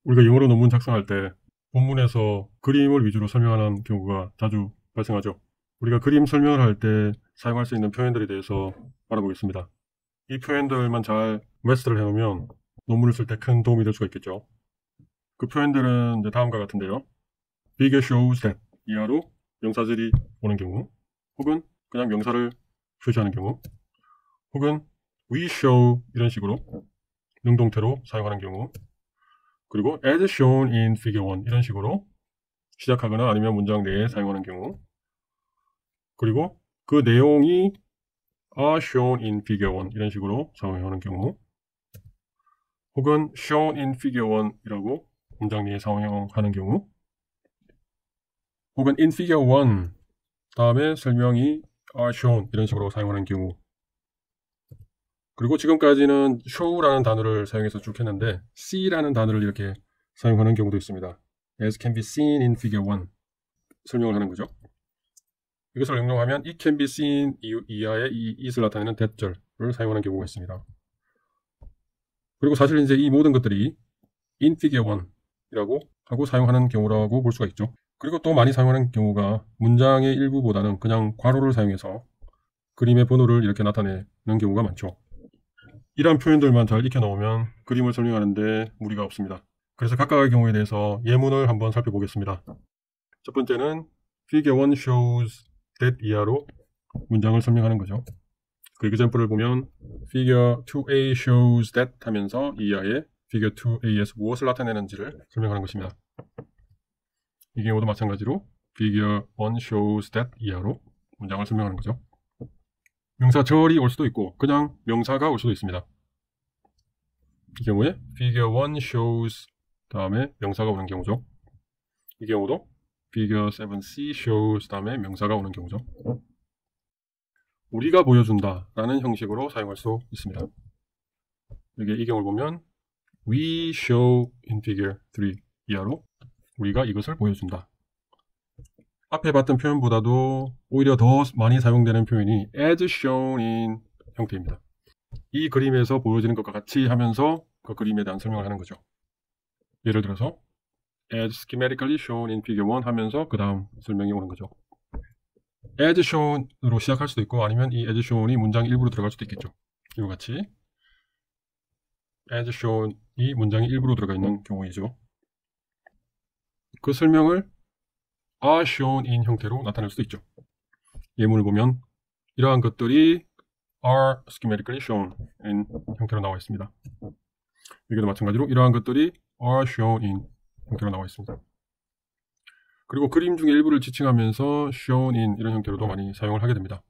우리가 영어로 논문 작성할 때 본문에서 그림을 위주로 설명하는 경우가 자주 발생하죠. 우리가 그림 설명을 할 때 사용할 수 있는 표현들에 대해서 알아보겠습니다. 이 표현들만 잘 마스터를 해놓으면 논문을 쓸 때 큰 도움이 될 수가 있겠죠. 그 표현들은 이제 다음과 같은데요. Figure shows that 이하로 명사절이 오는 경우, 혹은 그냥 명사를 표시하는 경우, 혹은 we show 이런 식으로 능동태로 사용하는 경우, 그리고 as shown in figure 1 이런 식으로 시작하거나 아니면 문장 내에 사용하는 경우, 그리고 그 내용이 are shown in figure 1 이런 식으로 사용하는 경우, 혹은 shown in figure 1 이라고 문장 내에 사용하는 경우, 혹은 in figure 1 다음에 설명이 are shown 이런 식으로 사용하는 경우, 그리고 지금까지는 show라는 단어를 사용해서 쭉 했는데 see라는 단어를 이렇게 사용하는 경우도 있습니다. as can be seen in figure 1 설명을 하는 거죠. 이것을 응용하면 it can be seen 이하의 이 it을 나타내는 that절을 사용하는 경우가 있습니다. 그리고 사실 이제 이 모든 것들이 in figure 1이라고 하고 사용하는 경우라고 볼 수가 있죠. 그리고 또 많이 사용하는 경우가 문장의 일부보다는 그냥 괄호를 사용해서 그림의 번호를 이렇게 나타내는 경우가 많죠. 이러한 표현들만 잘 익혀놓으면 그림을 설명하는데 무리가 없습니다. 그래서 각각의 경우에 대해서 예문을 한번 살펴보겠습니다. 첫 번째는 figure 1 shows that 이하로 문장을 설명하는 거죠. 그 example을 보면 figure 2a shows that 하면서 이하에 figure 2a에서 무엇을 나타내는지를 설명하는 것입니다. 이 경우도 마찬가지로 figure 1 shows that 이하로 문장을 설명하는 거죠. 명사절이 올 수도 있고 그냥 명사가 올 수도 있습니다. 이 경우에 figure 1 shows 다음에 명사가 오는 경우죠. 이 경우도 figure 7c shows 다음에 명사가 오는 경우죠. 우리가 보여준다 라는 형식으로 사용할 수 있습니다. 여기 이 경우를 보면 we show in figure 3 이하로 우리가 이것을 보여준다. 앞에 봤던 표현보다도 오히려 더 많이 사용되는 표현이 as shown in 형태입니다. 이 그림에서 보여지는 것과 같이 하면서 그 그림에 대한 설명을 하는 거죠. 예를 들어서 as schematically shown in figure 1 하면서 그 다음 설명이 오는 거죠. as shown으로 시작할 수도 있고 아니면 이 as shown이 문장 일부로 들어갈 수도 있겠죠. 이와 같이 as shown이 문장의 일부로 들어가 있는 경우이죠. 그 설명을 are shown in 형태로 나타낼 수도 있죠. 예문을 보면 이러한 것들이 are schematically shown in 형태로 나와 있습니다. 여기도 마찬가지로 이러한 것들이 are shown in 형태로 나와 있습니다. 그리고 그림 중에 일부를 지칭하면서 shown in 이런 형태로도 많이 사용을 하게 됩니다.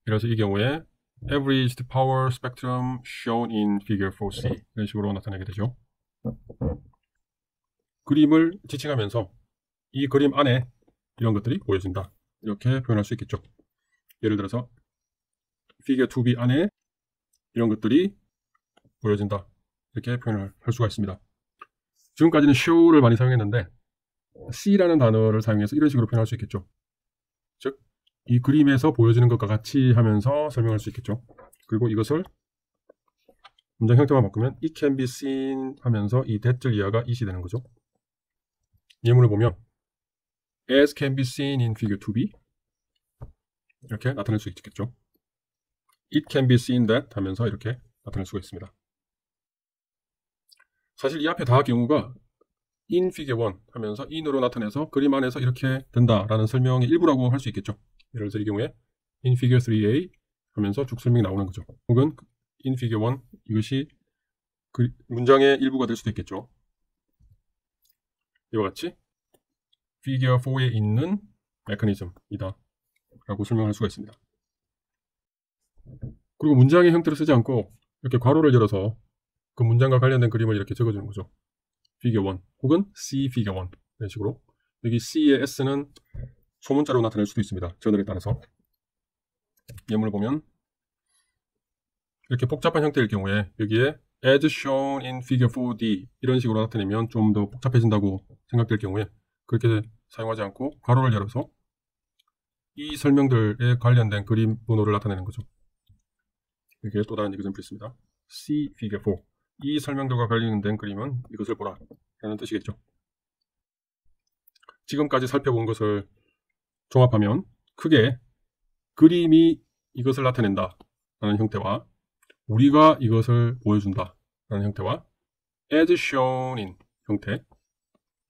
그래서 이 경우에 averaged power spectrum shown in figure 4c 이런 식으로 나타내게 되죠. 그림을 지칭하면서 이 그림 안에 이런 것들이 보여진다. 이렇게 표현할 수 있겠죠. 예를 들어서 figure 2b 안에 이런 것들이 보여진다. 이렇게 표현을 할 수가 있습니다. 지금까지는 show를 많이 사용했는데 see라는 단어를 사용해서 이런 식으로 표현할 수 있겠죠. 즉, 이 그림에서 보여지는 것과 같이 하면서 설명할 수 있겠죠. 그리고 이것을 문장 형태만 바꾸면 it can be seen 하면서 이 that절 이하가 it이 되는 거죠. 예문을 보면 as can be seen in figure 2b 이렇게 나타낼 수 있겠죠. it can be seen that 하면서 이렇게 나타낼 수가 있습니다. 사실 이 앞에 다 경우가 in figure 1 하면서 in으로 나타내서 그림 안에서 이렇게 된다라는 설명의 일부라고 할 수 있겠죠. 예를 들어서 이 경우에 in figure 3a 하면서 쭉 설명이 나오는 거죠. 혹은 in figure 1 이것이 문장의 일부가 될 수도 있겠죠. 이와 같이 figure 4에 있는 메커니즘이다 라고 설명할 수가 있습니다. 그리고 문장의 형태를 쓰지 않고 이렇게 괄호를 열어서 그 문장과 관련된 그림을 이렇게 적어주는 거죠. figure 1 혹은 C figure 1 이런 식으로 여기 C의 S는 소문자로 나타낼 수도 있습니다. 저널에 따라서 예문을 보면 이렇게 복잡한 형태일 경우에 여기에 as shown in figure 4D 이런 식으로 나타내면 좀 더 복잡해진다고 생각될 경우에 그렇게 사용하지 않고 괄호를 열어서 이 설명들에 관련된 그림 번호를 나타내는 거죠. 이게 또 다른 example 있습니다. C figure 4 이 설명들과 관련된 그림은 이것을 보라 라는 뜻이겠죠. 지금까지 살펴본 것을 종합하면 크게 그림이 이것을 나타낸다 라는 형태와 우리가 이것을 보여준다 라는 형태와 as shown in 형태,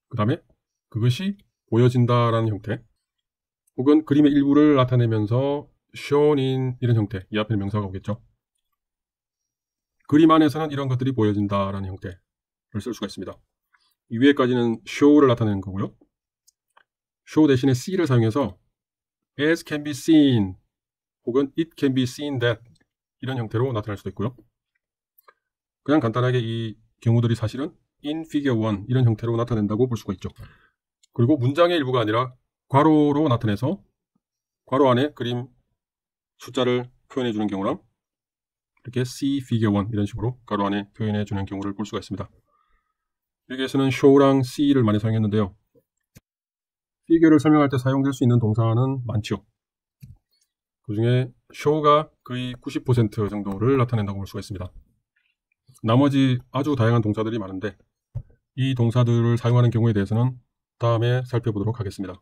그 다음에 그것이 보여진다 라는 형태, 혹은 그림의 일부를 나타내면서 shown in 이런 형태, 이 앞에는 명사가 오겠죠. 그림 안에서는 이런 것들이 보여진다 라는 형태를 쓸 수가 있습니다. 이 위에까지는 show를 나타내는 거고요. show 대신에 see를 사용해서 as can be seen 혹은 it can be seen that 이런 형태로 나타날 수도 있고요. 그냥 간단하게 이 경우들이 사실은 in figure 1 이런 형태로 나타낸다고 볼 수가 있죠. 그리고 문장의 일부가 아니라 괄호로 나타내서 괄호 안에 그림 숫자를 표현해 주는 경우랑 이렇게 see figure 1 이런 식으로 괄호 안에 표현해 주는 경우를 볼 수가 있습니다. 여기에서는 show랑 see를 많이 사용했는데요. figure를 설명할 때 사용될 수 있는 동사는 많죠. 그 중에 show가 거의 90% 정도를 나타낸다고 볼 수가 있습니다. 나머지 아주 다양한 동사들이 많은데 이 동사들을 사용하는 경우에 대해서는 다음에 살펴보도록 하겠습니다.